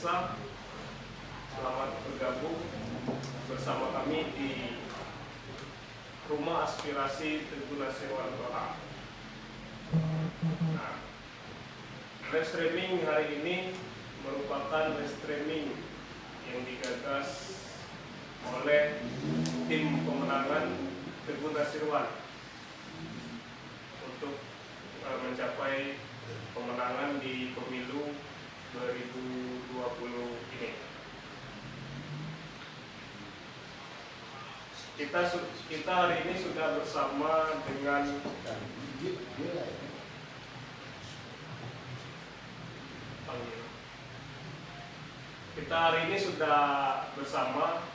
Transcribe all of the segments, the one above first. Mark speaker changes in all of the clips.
Speaker 1: pemirsa, selamat bergabung bersama kami di Rumah Aspirasi Teguh Nasirwan Toha. Nah, live streaming hari ini merupakan live streaming yang digagas oleh tim pemenangan Teguh Nasirwan untuk mencapai pemenangan di pemilu 2020 ini. Kita hari ini sudah bersama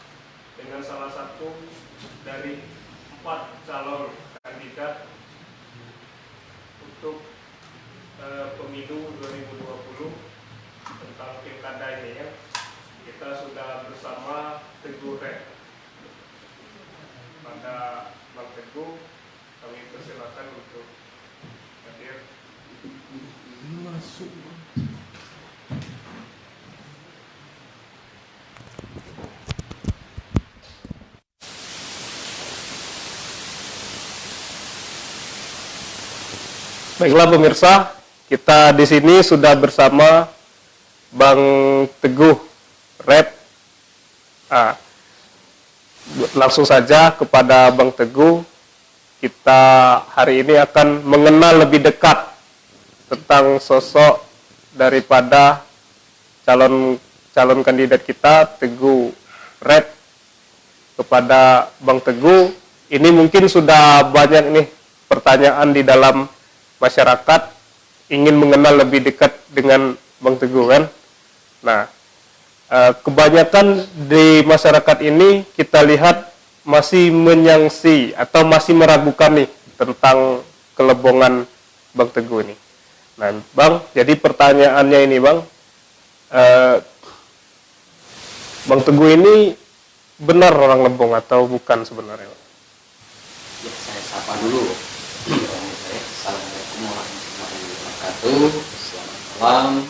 Speaker 1: dengan salah satu dari 4 calon kandidat untuk pemilu 2020 tentang pilkada ini ya. Kita sudah bersama Teguh Rep. Pada Bang Teguh, kami persilakan untuk hadir.
Speaker 2: Masuk.
Speaker 1: Baiklah pemirsa, kita di sini sudah bersama Bang Teguh Rep. Langsung saja kepada Bang Teguh, kita hari ini akan mengenal lebih dekat tentang sosok daripada calon kandidat kita, Teguh Rep. Kepada Bang Teguh, ini mungkin sudah banyak nih pertanyaan di dalam masyarakat ingin mengenal lebih dekat dengan Bang Teguh kan. Nah, kebanyakan di masyarakat ini kita lihat masih menyangsi atau masih meragukan nih tentang kelebongan Bang Teguh ini. Nah, Bang, jadi pertanyaannya ini Bang, Bang Teguh ini benar orang Lebong atau bukan sebenarnya?
Speaker 2: Ya, saya sapa dulu. Assalamualaikum warahmatullahi wabarakatuh. Selamat malam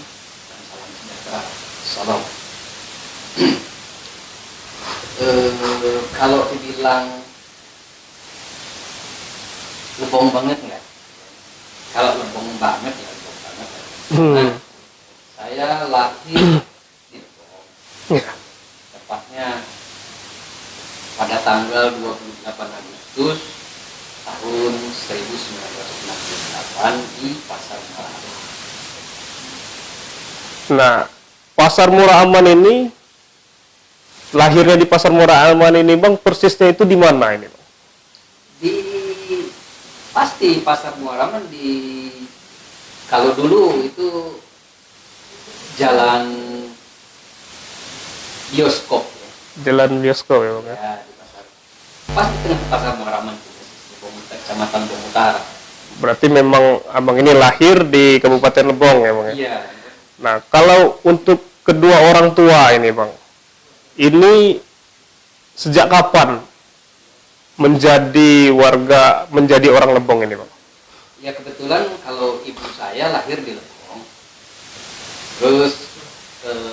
Speaker 2: dan salam sejahtera. Salam. Kalau dibilang Lebong banget nggak? Kalau Lebong banget ya Lebong banget. Nah, saya lahir di Lebong. Tepatnya pada tanggal 28 Agustus tahun 1968 di Pasar Murah Aman.
Speaker 1: Nah, Pasar Murah Aman ini, lahirnya di Pasar Murah Aman ini Bang, persisnya itu di mana ini Bang?
Speaker 2: Pasti Pasar Murah Aman kalau dulu itu jalan bioskop ya.
Speaker 1: Jalan bioskop ya Bang ya?
Speaker 2: Ya, di pasar. Pasti tengah Pasar Murah Aman itu, Kecamatan Lebong Utara.
Speaker 1: Berarti memang Abang ini lahir di Kabupaten Lebong ya Bang ya?
Speaker 2: Iya.
Speaker 1: Nah, kalau untuk kedua orang tua ini Bang, ini sejak kapan menjadi orang Lebong ini Bang?
Speaker 2: Ya kebetulan kalau ibu saya lahir di Lebong, terus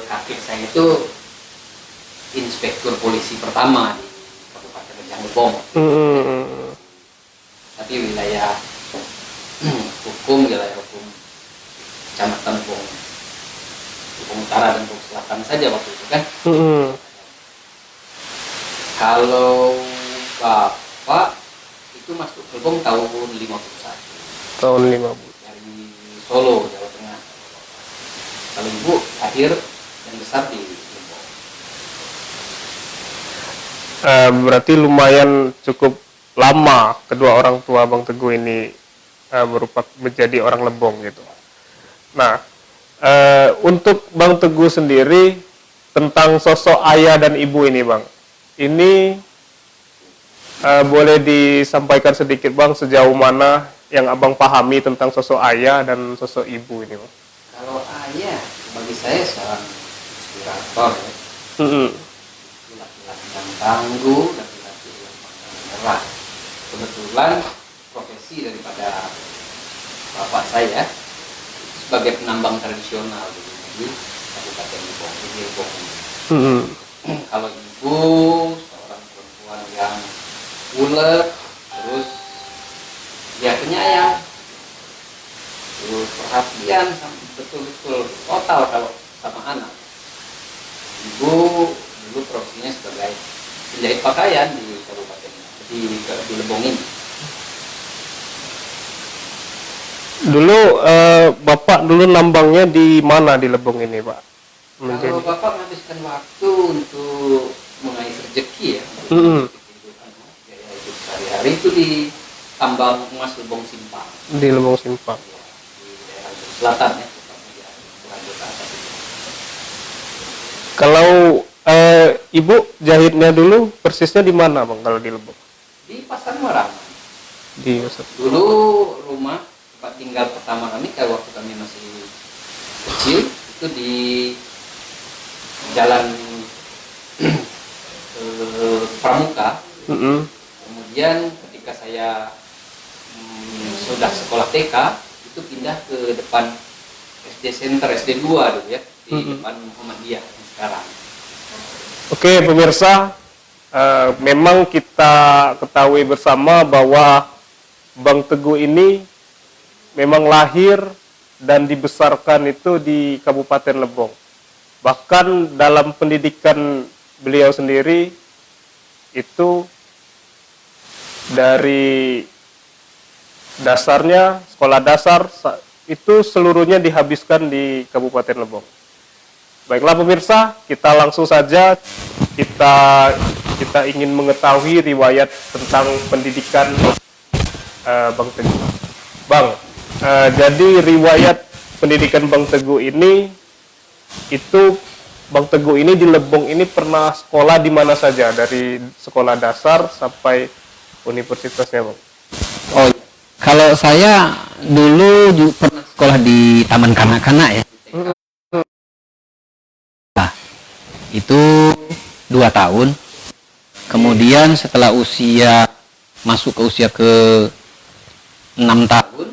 Speaker 2: kakek saya itu inspektur polisi pertama di Kabupaten Rejang Lebong. Tapi wilayah hukum Kecamatan Lebong Utara dan Lebong Selatan saja waktu itu kan. Kalau bapak itu masuk ke Lebong tahun 51.
Speaker 1: Tahun 50.
Speaker 2: Dari Solo, Jawa Tengah. Kalau ibu lahir dan besar di Lebong.
Speaker 1: Berarti lumayan cukup lama kedua orang tua Bang Teguh ini menjadi orang Lebong gitu. Nah, untuk Bang Teguh sendiri tentang sosok ayah dan ibu ini Bang, ini boleh disampaikan sedikit Bang sejauh mana yang Abang pahami tentang sosok ayah dan sosok ibu ini Bang?
Speaker 2: Kalau ayah bagi saya seorang inspirator ya. Laki-laki yang tangguh, laki-laki yang menyerah. Kebetulan profesi daripada bapak saya sebagai penambang tradisional di Kabupaten Lebong, di Lebong.
Speaker 1: Mm-mm.
Speaker 2: Kalau ibu seorang perempuan yang ulet, terus dia penyayang, terus perhatian betul-betul total kalau sama anak. Ibu dulu profesinya sebagai penjahit pakaian di kabupaten di Lebong ini.
Speaker 1: Dulu Bapak dulu nambangnya di mana di Lebong ini, Pak?
Speaker 2: Kalau Bapak menghabiskan waktu untuk mengais rezeki ya,
Speaker 1: Mm-mm.
Speaker 2: kehidupan, gaya hidup sehari-hari itu di tambang emas Lebong Simpang,
Speaker 1: Di Lebong Simpang.
Speaker 2: ya, di daerah selatan ya, tepatnya di Bukan atas itu.
Speaker 1: Kalau Ibu jahitnya dulu persisnya di mana, Bang, kalau di Lebong?
Speaker 2: Di Pasar Marangan.
Speaker 1: Di
Speaker 2: Dulu rumah tempat tinggal pertama kami kalau waktu kami masih kecil itu di Jalan Pramuka.
Speaker 1: Mm-mm.
Speaker 2: Kemudian ketika saya sudah sekolah TK itu pindah ke depan SD Center SD 2 dulu ya, di depan Muhammadiyah yang sekarang.
Speaker 1: Oke, pemirsa, memang kita ketahui bersama bahwa Bang Teguh ini memang lahir dan dibesarkan itu di Kabupaten Lebong. Bahkan dalam pendidikan beliau sendiri itu dari dasarnya, sekolah dasar itu seluruhnya dihabiskan di Kabupaten Lebong. Baiklah pemirsa, kita langsung saja kita ingin mengetahui riwayat tentang pendidikan Bang Teguh. Bang, jadi riwayat pendidikan Bang Teguh ini itu Bang Teguh ini di Lebong ini pernah sekolah di mana saja dari sekolah dasar sampai universitasnya, Bang?
Speaker 2: Oh, kalau saya dulu pernah sekolah di Taman Kanak-kanak ya. Nah, itu 2 tahun. Kemudian setelah masuk ke usia ke 6 tahun,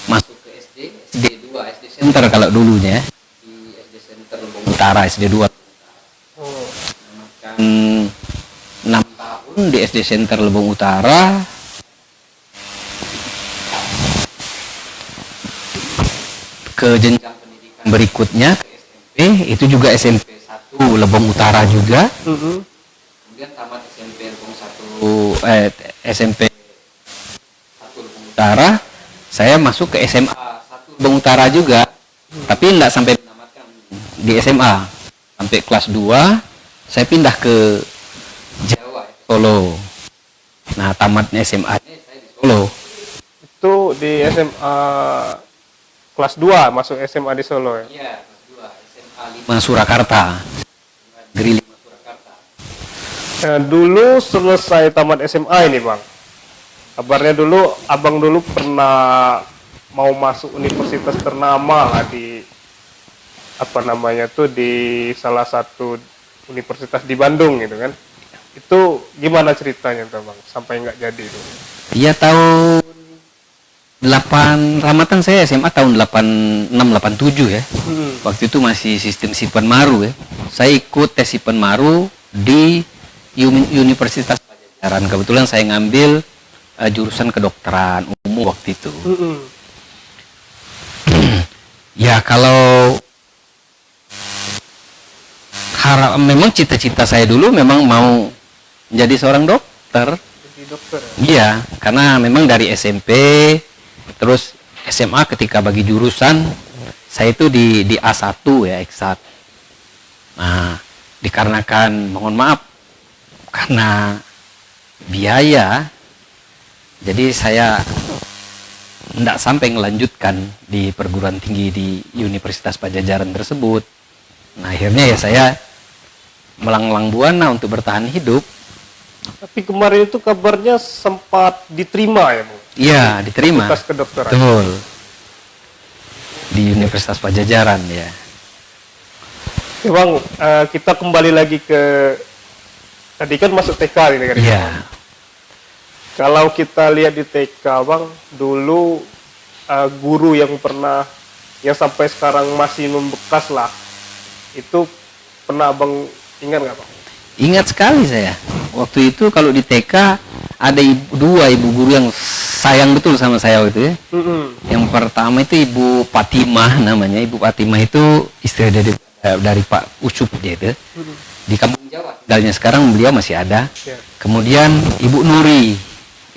Speaker 2: masuk ke SD 2, SD Center kalau dulunya, di SD Center Lebong Utara, SD 2. Makan 6 tahun di SD Center Lebong Utara. Ke jenjang pendidikan berikutnya ke SMP, itu juga SMP 1 Lebong Utara juga. Kemudian tamat SMP Lebong 1 SMP 1 Lebong Utara, saya masuk ke SMA 1 Lebong Utara juga. Tapi enggak sampai menamatkan di SMA. Sampai kelas 2 saya pindah ke Jawa, Solo. Nah, tamatnya SMA saya di Solo.
Speaker 1: Itu di SMA kelas 2 masuk SMA di Solo ya?
Speaker 2: Iya, kelas 2 SMA 5 Surakarta. Negeri 5 Surakarta.
Speaker 1: Nah, dulu selesai tamat SMA ini, Bang. Kabarnya dulu Abang dulu pernah mau masuk universitas ternama lah di apa namanya tuh di salah satu universitas di Bandung gitu kan. Itu gimana ceritanya tuh, Bang? Sampai nggak jadi itu.
Speaker 2: Iya, tahun 8 Ramatan saya SMA tahun 86 87 ya. Waktu itu masih sistem Sipen Maru ya. Saya ikut tes Sipen Maru di Universitas Pajajaran. Kebetulan saya ngambil jurusan kedokteran umum waktu itu. Ya, kalau memang cita-cita saya dulu memang mau jadi seorang dokter.
Speaker 1: Jadi dokter ya?
Speaker 2: Iya, karena memang dari SMP terus SMA ketika bagi jurusan saya itu di A1 ya, eksat. Nah, dikarenakan mohon maaf karena biaya, jadi saya tidak sampai melanjutkan di perguruan tinggi di Universitas Pajajaran tersebut. Nah, akhirnya ya saya melanglang buana untuk bertahan hidup.
Speaker 1: Tapi kemarin itu kabarnya sempat diterima ya, Bang?
Speaker 2: Iya, diterima.
Speaker 1: Fakultas kedokteran.
Speaker 2: Betul. Di Universitas Pajajaran ya.
Speaker 1: Ya, Bang, kita kembali lagi ke tadi kan masuk TK ini kan.
Speaker 2: Iya.
Speaker 1: Kalau kita lihat di TK, Bang, dulu guru yang sampai sekarang masih membekas lah Itu pernah abang ingat nggak Bang?
Speaker 3: Ingat sekali saya. Waktu itu kalau di TK ada dua ibu guru yang sayang betul sama saya waktu itu ya. Yang pertama itu Ibu Fatimah namanya. Ibu Fatimah itu istri dari Pak Ucup dia itu. Di kampung Jawa. Tinggalnya sekarang beliau masih ada.
Speaker 1: Ya.
Speaker 3: Kemudian Ibu Nuri.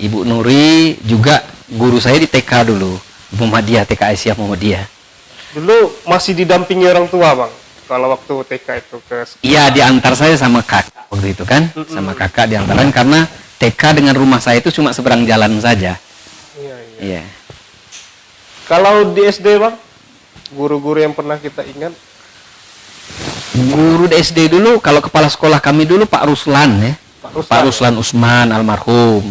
Speaker 3: Ibu Nuri juga guru saya di TK dulu. Muhammadiyah, TK Aisyah Muhammadiyah.
Speaker 1: Dulu masih didampingi orang tua Bang, kalau waktu TK itu ke sekolah.
Speaker 3: Iya, diantar saya sama kakak waktu itu kan. Sama kakak diantaran karena TK dengan rumah saya itu cuma seberang jalan saja.
Speaker 1: Iya, iya.
Speaker 3: Iya.
Speaker 1: Kalau di SD Bang, guru-guru yang pernah kita ingat?
Speaker 3: Guru di SD dulu, kalau kepala sekolah kami dulu Pak Ruslan ya. Pak Ruslan Usman almarhum.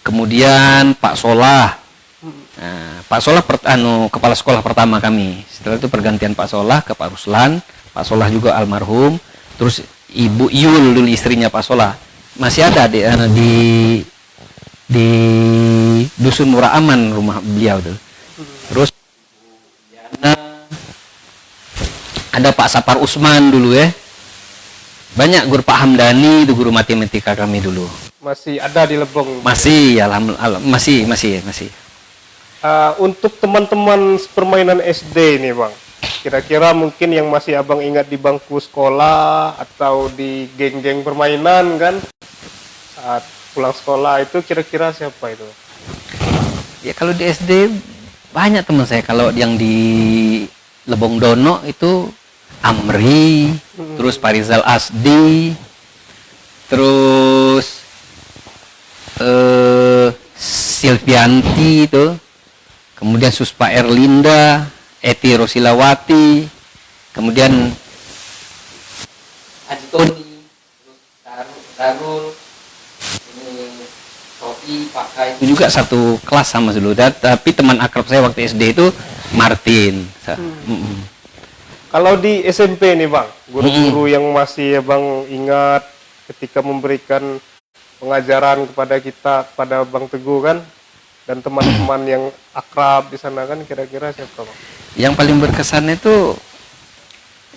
Speaker 3: Kemudian Pak Solah. Nah, Pak Solah kepala sekolah pertama kami. Setelah itu pergantian Pak Solah ke Pak Ruslan. Pak Solah juga almarhum. Terus Ibu Yul dulu istrinya Pak Solah. Masih ada di Dusun Murah Aman rumah beliau tuh. Terus ada Pak Sapar Usman dulu ya. Banyak guru Pak Hamdani itu guru matematika kami dulu.
Speaker 1: Masih ada di Lebong?
Speaker 3: Masih, alhamdulillah, masih.
Speaker 1: Untuk teman-teman permainan SD ini Bang, kira-kira mungkin yang masih abang ingat di bangku sekolah atau di geng-geng permainan kan, saat pulang sekolah itu kira-kira siapa itu?
Speaker 3: Ya kalau di SD banyak teman saya. Kalau yang di Lebong Dono itu Amri, terus Parizal Asdi, terus Silvianti itu, kemudian Suspa Erlinda, Eti Rosilawati, kemudian
Speaker 2: Haji Tony, terus Darul, ini Rofi, Pakai.
Speaker 3: itu juga satu kelas sama dulu. Tapi teman akrab saya waktu SD itu Martin.
Speaker 1: Kalau di SMP nih Bang, guru-guru yang masih abang ingat ketika memberikan pengajaran kepada kita, pada Bang Teguh kan, dan teman-teman yang akrab di sana kan, kira-kira siapa Bang?
Speaker 3: Yang paling berkesan itu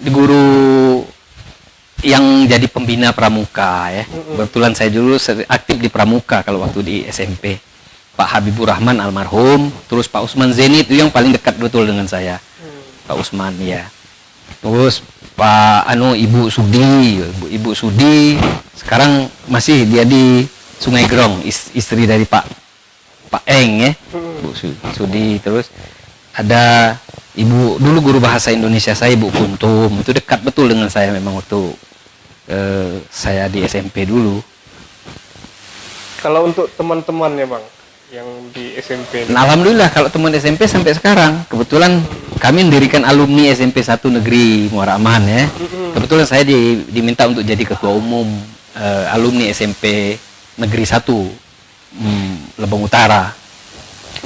Speaker 3: di guru yang jadi pembina pramuka ya. Kebetulan saya dulu aktif di pramuka kalau waktu di SMP. Pak Habibur Rahman almarhum, terus Pak Usman Zenit itu yang paling dekat betul dengan saya. Pak Usman ya. Terus Pak Ibu Sudi sekarang masih dia di Sungai Gerong, istri dari Pak Eng ya. Bu Sudi. Terus ada Ibu dulu guru bahasa Indonesia saya, Ibu Kuntum, itu dekat betul dengan saya memang waktu saya di SMP dulu.
Speaker 1: Kalau untuk teman-temannya Bang, yang di SMP ini?
Speaker 3: Nah, alhamdulillah kalau teman SMP sampai sekarang, kebetulan kami mendirikan alumni SMP 1 Negeri Muara Aman ya. Kebetulan saya diminta untuk jadi ketua umum alumni SMP Negeri 1 Lebong Utara.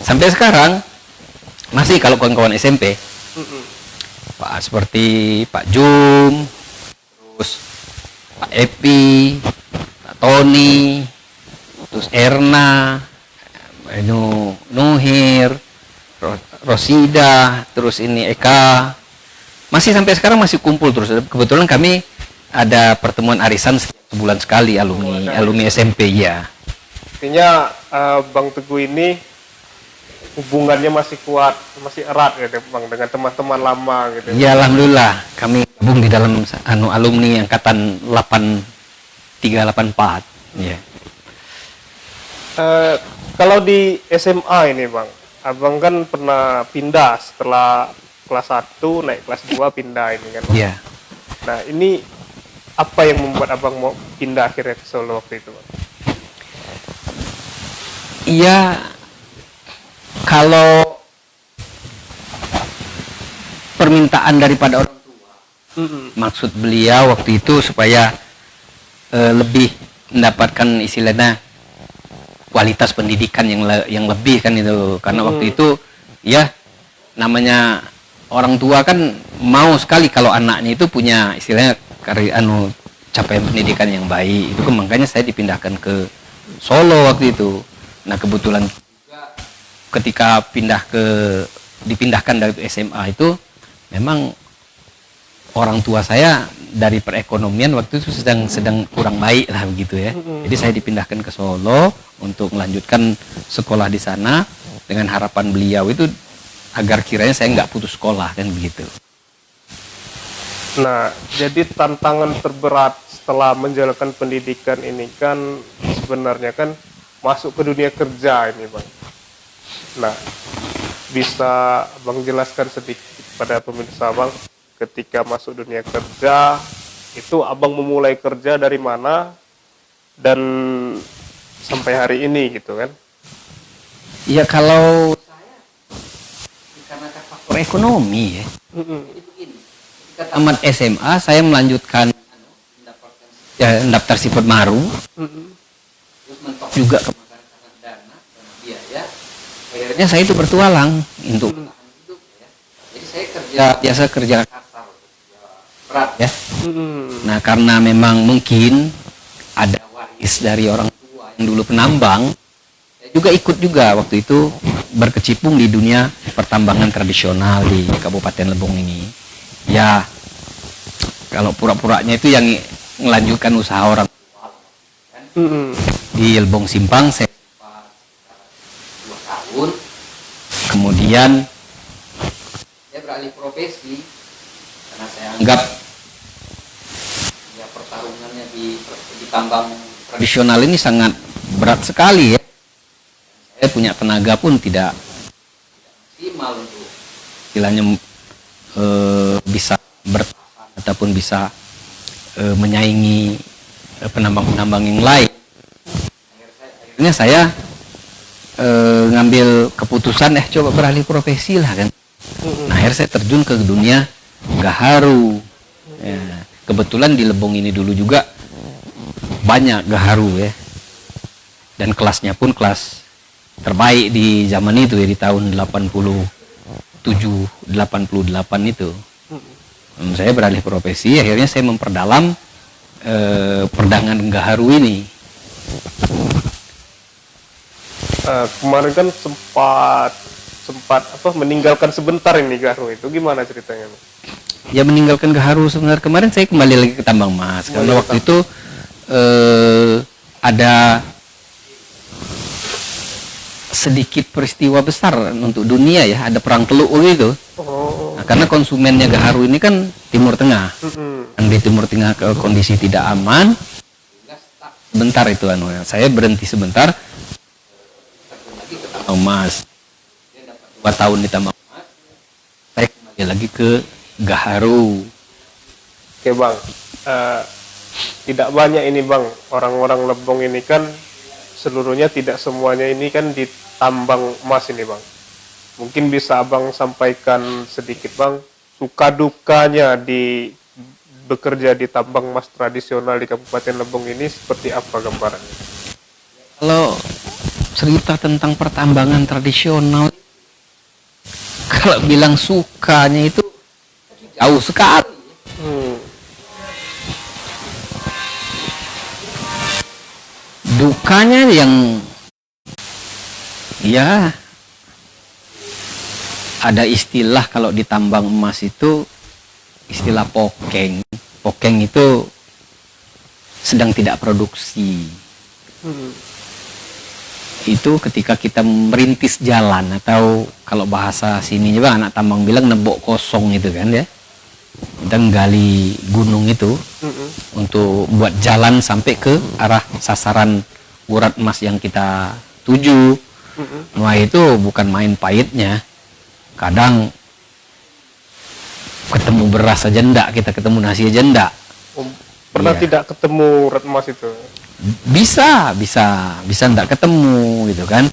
Speaker 3: Sampai sekarang masih kalau kawan-kawan SMP, seperti Pak Jum, terus Pak Epi, Pak Tony, terus Erna, Nuhir, Rosida, terus ini Eka, masih sampai sekarang masih kumpul terus. Kebetulan kami ada pertemuan arisan sebulan sekali alumni SMP ya.
Speaker 1: Artinya Bang Teguh ini hubungannya masih kuat, masih erat ya Bang dengan teman-teman lama gitu.
Speaker 3: Ya alhamdulillah kami gabung di dalam alumni angkatan 8384 ya.
Speaker 1: Kalau di SMA ini Bang, Abang kan pernah pindah setelah kelas 1 naik kelas 2 pindah ini kan Bang?
Speaker 3: Iya.
Speaker 1: Nah ini apa yang membuat Abang mau pindah akhirnya ke Solo waktu itu Bang?
Speaker 3: Iya, kalau permintaan daripada orang tua, maksud beliau waktu itu supaya lebih mendapatkan istilahnya kualitas pendidikan yang lebih kan itu, karena waktu itu ya namanya orang tua kan mau sekali kalau anaknya itu punya istilahnya capaian pendidikan yang baik. Itu kan makanya saya dipindahkan ke Solo waktu itu. Nah kebetulan ketika dipindahkan dari SMA itu memang orang tua saya dari perekonomian waktu itu sedang kurang baik lah begitu ya. Jadi saya dipindahkan ke Solo untuk melanjutkan sekolah di sana dengan harapan beliau itu agar kiranya saya nggak putus sekolah kan begitu.
Speaker 1: Nah, jadi tantangan terberat setelah menjalankan pendidikan ini kan sebenarnya kan masuk ke dunia kerja ini, Bang. Nah, bisa Bang jelaskan sedikit pada pemirsa, Bang, ketika masuk dunia kerja itu Abang memulai kerja dari mana dan sampai hari ini gitu kan?
Speaker 3: Ya kalau saya karena faktor ekonomi ya.
Speaker 2: Jadi begini, ketika
Speaker 3: Tamat SMA saya melanjutkan
Speaker 2: mendapatkan
Speaker 3: daftar sifat maru
Speaker 2: terus mentok
Speaker 3: juga
Speaker 2: karena dana dan biaya,
Speaker 3: akhirnya saya itu bertualang untuk
Speaker 2: bertahan hidup ya. Jadi saya kerja
Speaker 3: ya, biasa kerja
Speaker 2: kasar, kerja berat
Speaker 3: ya. Nah karena memang mungkin ada waris dari orang tua yang dulu penambang, saya juga ikut juga waktu itu berkecimpung di dunia pertambangan tradisional di Kabupaten Lebong ini. Ya kalau pura-puranya itu yang melanjutkan usaha orang tua kan? Di Lebong Simpang saya
Speaker 2: 2 tahun.
Speaker 3: kemudian
Speaker 2: Saya beralih profesi karena saya
Speaker 3: anggap
Speaker 2: ya pertarungannya di tambang
Speaker 3: tradisional ini sangat berat sekali ya. Saya punya tenaga pun tidak
Speaker 2: maksimal untuk
Speaker 3: istilahnya bisa bertahan ataupun bisa menyaingi penambang-penambang yang lain. Akhirnya saya ngambil keputusan coba beralih profesi lah kan. Nah, akhirnya saya terjun ke dunia gaharu. Ya, kebetulan di Lebong ini dulu juga banyak gaharu ya. Dan kelasnya pun kelas terbaik di zaman itu ya, di tahun 87 88 itu. Saya beralih profesi, akhirnya saya memperdalam perdagangan gaharu ini.
Speaker 1: Kemarin kan sempat meninggalkan sebentar ini gaharu itu, gimana ceritanya?
Speaker 3: Ya meninggalkan gaharu sebenarnya, kemarin saya kembali lagi ke tambang emas karena waktu itu ada sedikit peristiwa besar untuk dunia ya, ada perang teluk gitu. Nah, karena konsumennya gaharu ini kan Timur Tengah. Dan di Timur Tengah kondisi tidak aman. Sebentar itu saya berhenti sebentar. Emas. 2 tahun di tambang emas. Saya kembali lagi ke gaharu.
Speaker 1: Oke, Bang. Tidak banyak ini, Bang, orang-orang Lebong ini kan seluruhnya, tidak semuanya ini kan di tambang emas ini, Bang. Mungkin bisa Abang sampaikan sedikit, Bang, suka dukanya di bekerja di tambang emas tradisional di Kabupaten Lebong ini seperti apa gambarannya?
Speaker 3: Kalau cerita tentang pertambangan tradisional, kalau bilang sukanya itu jauh sekali. Dukanya yang ya ada istilah kalau di tambang emas itu istilah pokeng. Pokeng itu sedang tidak produksi. Itu ketika kita merintis jalan, atau kalau bahasa sini juga anak tambang bilang nebok kosong itu kan ya. Kita gali gunung itu untuk buat jalan sampai ke arah sasaran urat emas yang kita tuju. Wah, itu bukan main pahitnya. Kadang ketemu beras aja ndak, kita ketemu nasi aja ndak.
Speaker 1: Pernah
Speaker 3: Iya.
Speaker 1: tidak ketemu urat emas itu?
Speaker 3: Bisa ndak ketemu gitu kan.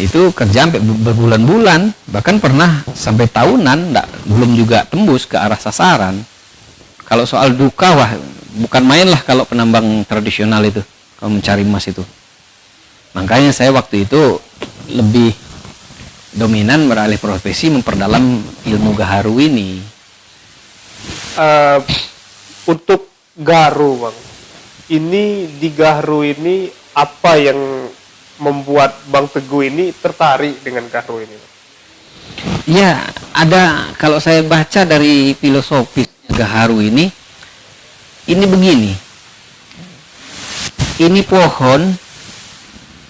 Speaker 3: Itu kerja sampai berbulan-bulan, bahkan pernah sampai tahunan belum juga tembus ke arah sasaran. Kalau soal duka, wah bukan main lah kalau penambang tradisional itu, kalau mencari emas itu. Makanya saya waktu itu lebih dominan beralih profesi, memperdalam ilmu gaharu ini.
Speaker 1: Untuk gaharu, Bang, ini di gaharu ini apa yang membuat Bang Teguh ini tertarik dengan gaharu ini?
Speaker 3: Ya, ada, kalau saya baca dari filosofis Gaharu ini begini. Ini pohon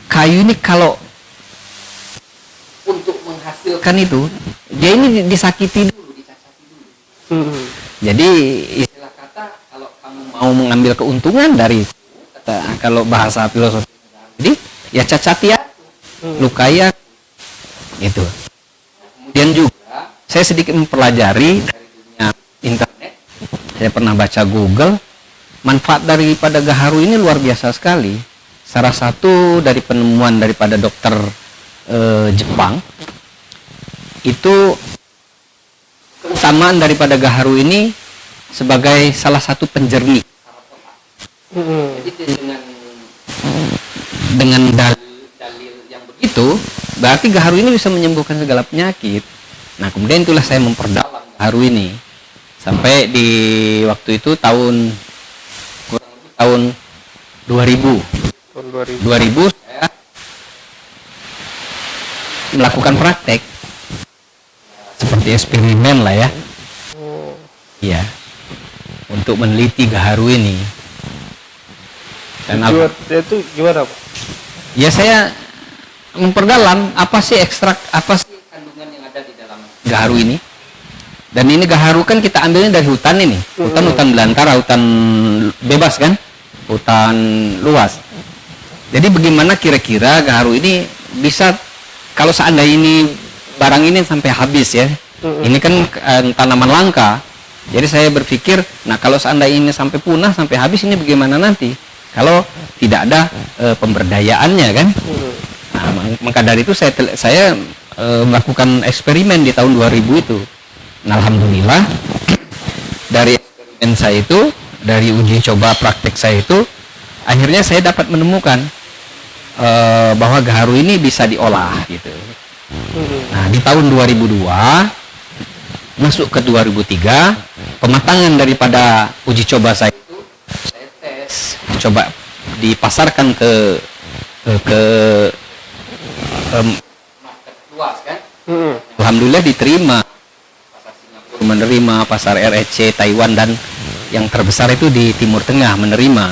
Speaker 3: kayu ini kalau
Speaker 2: Untuk menghasilkan
Speaker 3: kan itu dia ini disakiti dulu,
Speaker 2: dicacati dulu.
Speaker 3: jadi
Speaker 2: Istilah kata kalau kamu mau
Speaker 3: mau mengambil keuntungan dari kalau bahasa filosofi jadi ya cacati ya, lukai ya, gitu. Kemudian juga saya sedikit mempelajari dari dunia internet, saya pernah baca Google, manfaat daripada Gaharu ini luar biasa sekali. Salah satu dari penemuan daripada dokter Jepang itu keutamaan daripada Gaharu ini sebagai salah satu penjernih.
Speaker 2: jadi
Speaker 3: Dengan dalil yang begitu, berarti Gaharu ini bisa menyembuhkan segala penyakit. Nah, kemudian itulah saya memperdalam Gaharu ini sampai di waktu itu kurang lebih tahun 2000.
Speaker 1: Tahun 2000.
Speaker 3: 2000 saya melakukan praktek seperti eksperimen lah ya. Iya. Untuk meneliti Gaharu ini. Dan
Speaker 1: Tujuannya itu gimana, Pak?
Speaker 3: ya saya memperdalam apa sih ekstrak, apa sih
Speaker 2: kandungan yang ada di dalam
Speaker 3: Gaharu ini. Dan ini Gaharu kan kita ambilnya dari hutan ini. Hutan belantara, hutan bebas kan? Hutan luas. Jadi bagaimana kira-kira Gaharu ini bisa, kalau seandainya ini barang ini sampai habis ya. Ini kan tanaman langka. Jadi saya berpikir, nah kalau seandainya ini sampai punah, sampai habis, ini bagaimana nanti? Kalau tidak ada pemberdayaannya kan? Nah, maka dari itu saya melakukan eksperimen di tahun 2000 itu. Nah, alhamdulillah dari eksperimen saya itu, dari uji coba praktek saya itu, akhirnya saya dapat menemukan bahwa Gaharu ini bisa diolah gitu. Nah, di tahun 2002 masuk ke 2003, pematangan daripada uji coba saya itu saya tes, coba dipasarkan ke
Speaker 2: market luas kan.
Speaker 3: alhamdulillah diterima. Pasar Singapura menerima, pasar REC, Taiwan, dan yang terbesar itu di Timur Tengah menerima.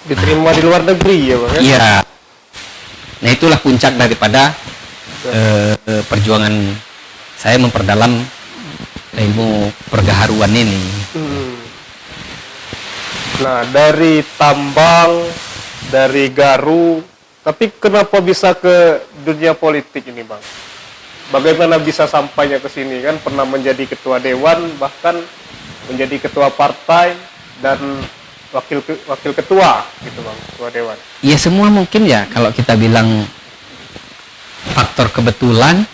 Speaker 1: Diterima di luar negeri ya, Bang?
Speaker 3: Iya. Nah, itulah puncak daripada perjuangan saya memperdalam ilmu pergaharuan ini.
Speaker 1: Nah, dari tambang, dari Garu, tapi kenapa bisa ke dunia politik ini, Bang? Bagaimana bisa sampainya ke sini? Kan pernah menjadi ketua dewan, bahkan menjadi ketua partai dan wakil ketua gitu, Bang, ketua dewan.
Speaker 3: Ya semua mungkin ya, kalau kita bilang faktor kebetulan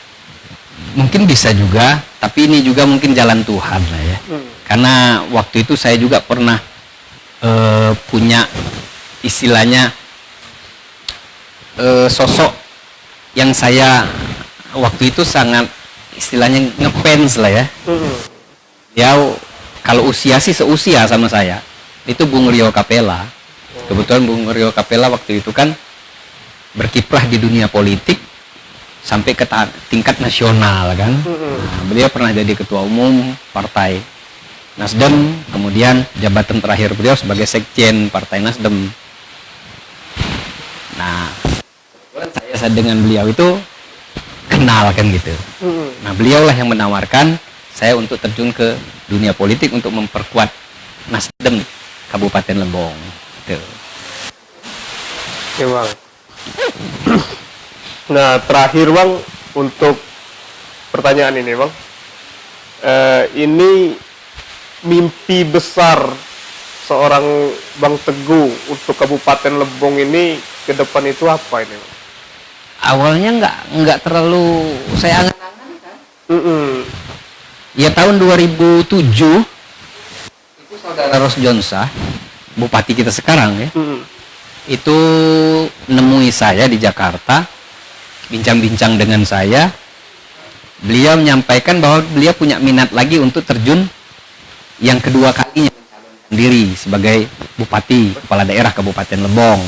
Speaker 3: mungkin bisa juga, tapi ini juga mungkin jalan Tuhan lah ya. Karena waktu itu saya juga pernah punya istilahnya sosok yang saya waktu itu sangat istilahnya ngefans lah ya. Dia kalau usia sih seusia sama saya, itu Bung Rio Capella. Kebetulan Bung Rio Capella waktu itu kan berkiprah di dunia politik sampai ke tingkat nasional kan. Nah, beliau pernah jadi ketua umum partai Nasdem, kemudian jabatan terakhir beliau sebagai sekjen partai Nasdem. Nah, saya dengan beliau itu kenal kan gitu. Nah, beliaulah yang menawarkan saya untuk terjun ke dunia politik untuk memperkuat Nasdem Kabupaten Lembong. Gitu.
Speaker 1: Ya, Bang. Nah, terakhir, Bang, untuk pertanyaan ini, Bang. Ini mimpi besar seorang Bang Teguh untuk Kabupaten Lembong ini ke depan itu apa ini, Bang?
Speaker 3: Awalnya nggak terlalu saya angan-angan kan. Ya tahun 2007 itu saudara Ros Jonsa, bupati kita sekarang ya, itu nemui saya di Jakarta, bincang-bincang dengan saya. Beliau menyampaikan bahwa beliau punya minat lagi untuk terjun yang kedua kalinya mencalonkan diri sebagai bupati kepala daerah Kabupaten Lembong.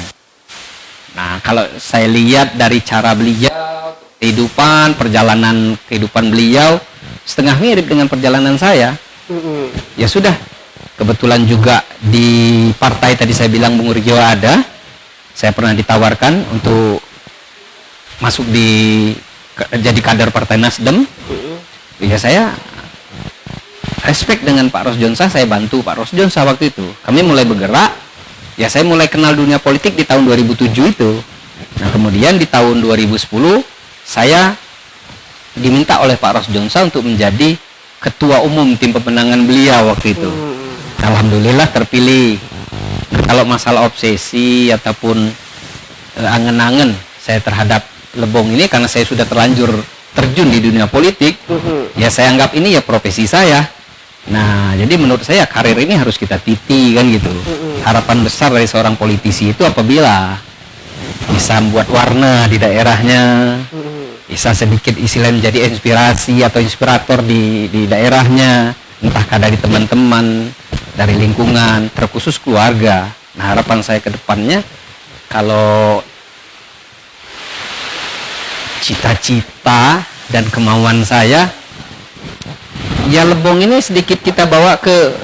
Speaker 3: Nah, kalau saya lihat dari cara beliau kehidupan, perjalanan kehidupan beliau setengah mirip dengan perjalanan saya. Ya sudah, kebetulan juga di partai tadi saya bilang Bung Rijal ada, saya pernah ditawarkan untuk masuk jadi kader Partai Nasdem. Ya saya respect dengan Pak Rosjonsa, saya bantu Pak Rosjonsa waktu itu. Kami mulai bergerak, ya saya mulai kenal dunia politik di tahun 2007 itu. Nah kemudian di tahun 2010 saya diminta oleh Pak Rosjonsa untuk menjadi ketua umum tim pemenangan beliau waktu itu. Alhamdulillah terpilih. Kalau masalah obsesi ataupun angen-angen saya terhadap Lebong ini, karena saya sudah terlanjur terjun di dunia politik, ya saya anggap ini ya profesi saya. Nah, jadi menurut saya karir ini harus kita titi kan gitu. Harapan besar dari seorang politisi itu apabila bisa membuat warna di daerahnya, bisa sedikit istilahnya menjadi inspirasi atau inspirator di daerahnya, entahkah dari teman-teman, dari lingkungan, terkhusus keluarga. Nah, harapan saya ke depannya, kalau cita-cita dan kemauan saya, ya Lebong ini sedikit kita bawa ke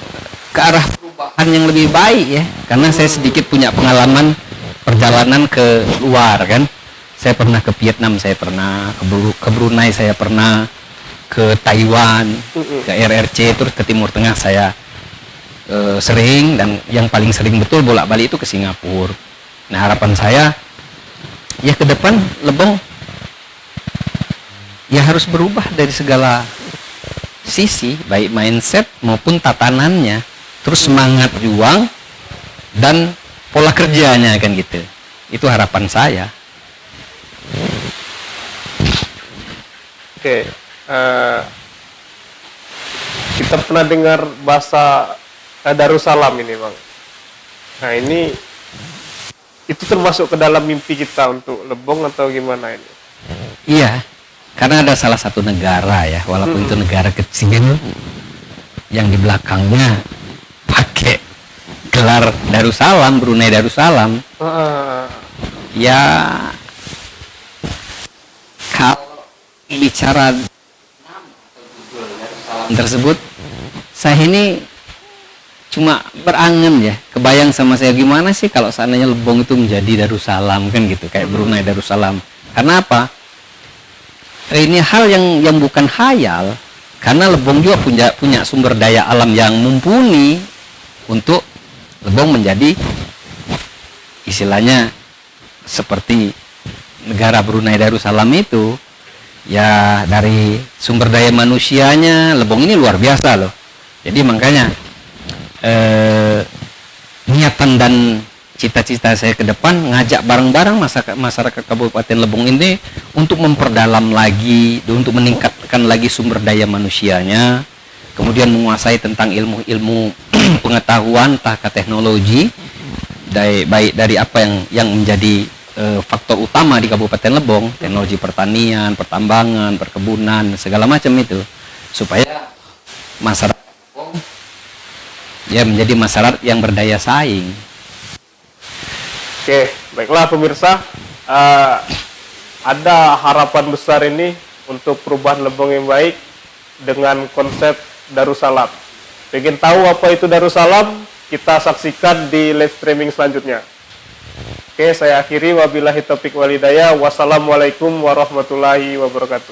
Speaker 3: arah perubahan yang lebih baik ya, karena saya sedikit punya pengalaman perjalanan ke luar kan. Saya pernah ke Vietnam, saya pernah ke Brunei, saya pernah ke Taiwan, ke RRC, terus ke Timur Tengah saya sering, dan yang paling sering betul bolak-balik itu ke Singapura. Nah harapan saya ya ke depan Lebong ya harus berubah dari segala sisi, baik mindset maupun tatanannya, terus semangat juang dan pola kerjanya kan gitu. Itu harapan saya.
Speaker 1: Oke, kita pernah dengar bahasa Darussalam ini, Bang. Nah ini itu termasuk ke dalam mimpi kita untuk Lebong atau gimana ini?
Speaker 3: Iya, karena ada salah satu negara ya, walaupun itu negara kecil, yang di belakangnya pakai gelar Darussalam, Brunei Darussalam. Ya, kalau bicara tersebut, saya ini cuma berangan ya, kebayang sama saya gimana sih kalau seandainya Lebong itu menjadi Darussalam kan gitu, kayak Brunei Darussalam. Karena apa? Ini hal yang bukan khayal, karena Lebong juga punya sumber daya alam yang mumpuni untuk Lebong menjadi istilahnya seperti negara Brunei Darussalam itu. Ya dari sumber daya manusianya Lebong ini luar biasa loh. Jadi makanya niatan dan cita-cita saya ke depan ngajak bareng-bareng masyarakat Kabupaten Lebong ini untuk memperdalam lagi, untuk meningkatkan lagi sumber daya manusianya, kemudian menguasai tentang ilmu-ilmu pengetahuan, entah teknologi, baik dari apa yang menjadi faktor utama di Kabupaten Lebong, teknologi pertanian, pertambangan, perkebunan, segala macam itu, supaya masyarakat Lebong ya menjadi masyarakat yang berdaya saing.
Speaker 1: Oke, baiklah pemirsa, ada harapan besar ini untuk perubahan Lebong yang baik dengan konsep Darussalam. Pengen tahu apa itu Darussalam? Kita saksikan di live streaming selanjutnya. Oke, saya akhiri, wabillahi taufiq walhidayah. Wassalamualaikum warahmatullahi wabarakatuh.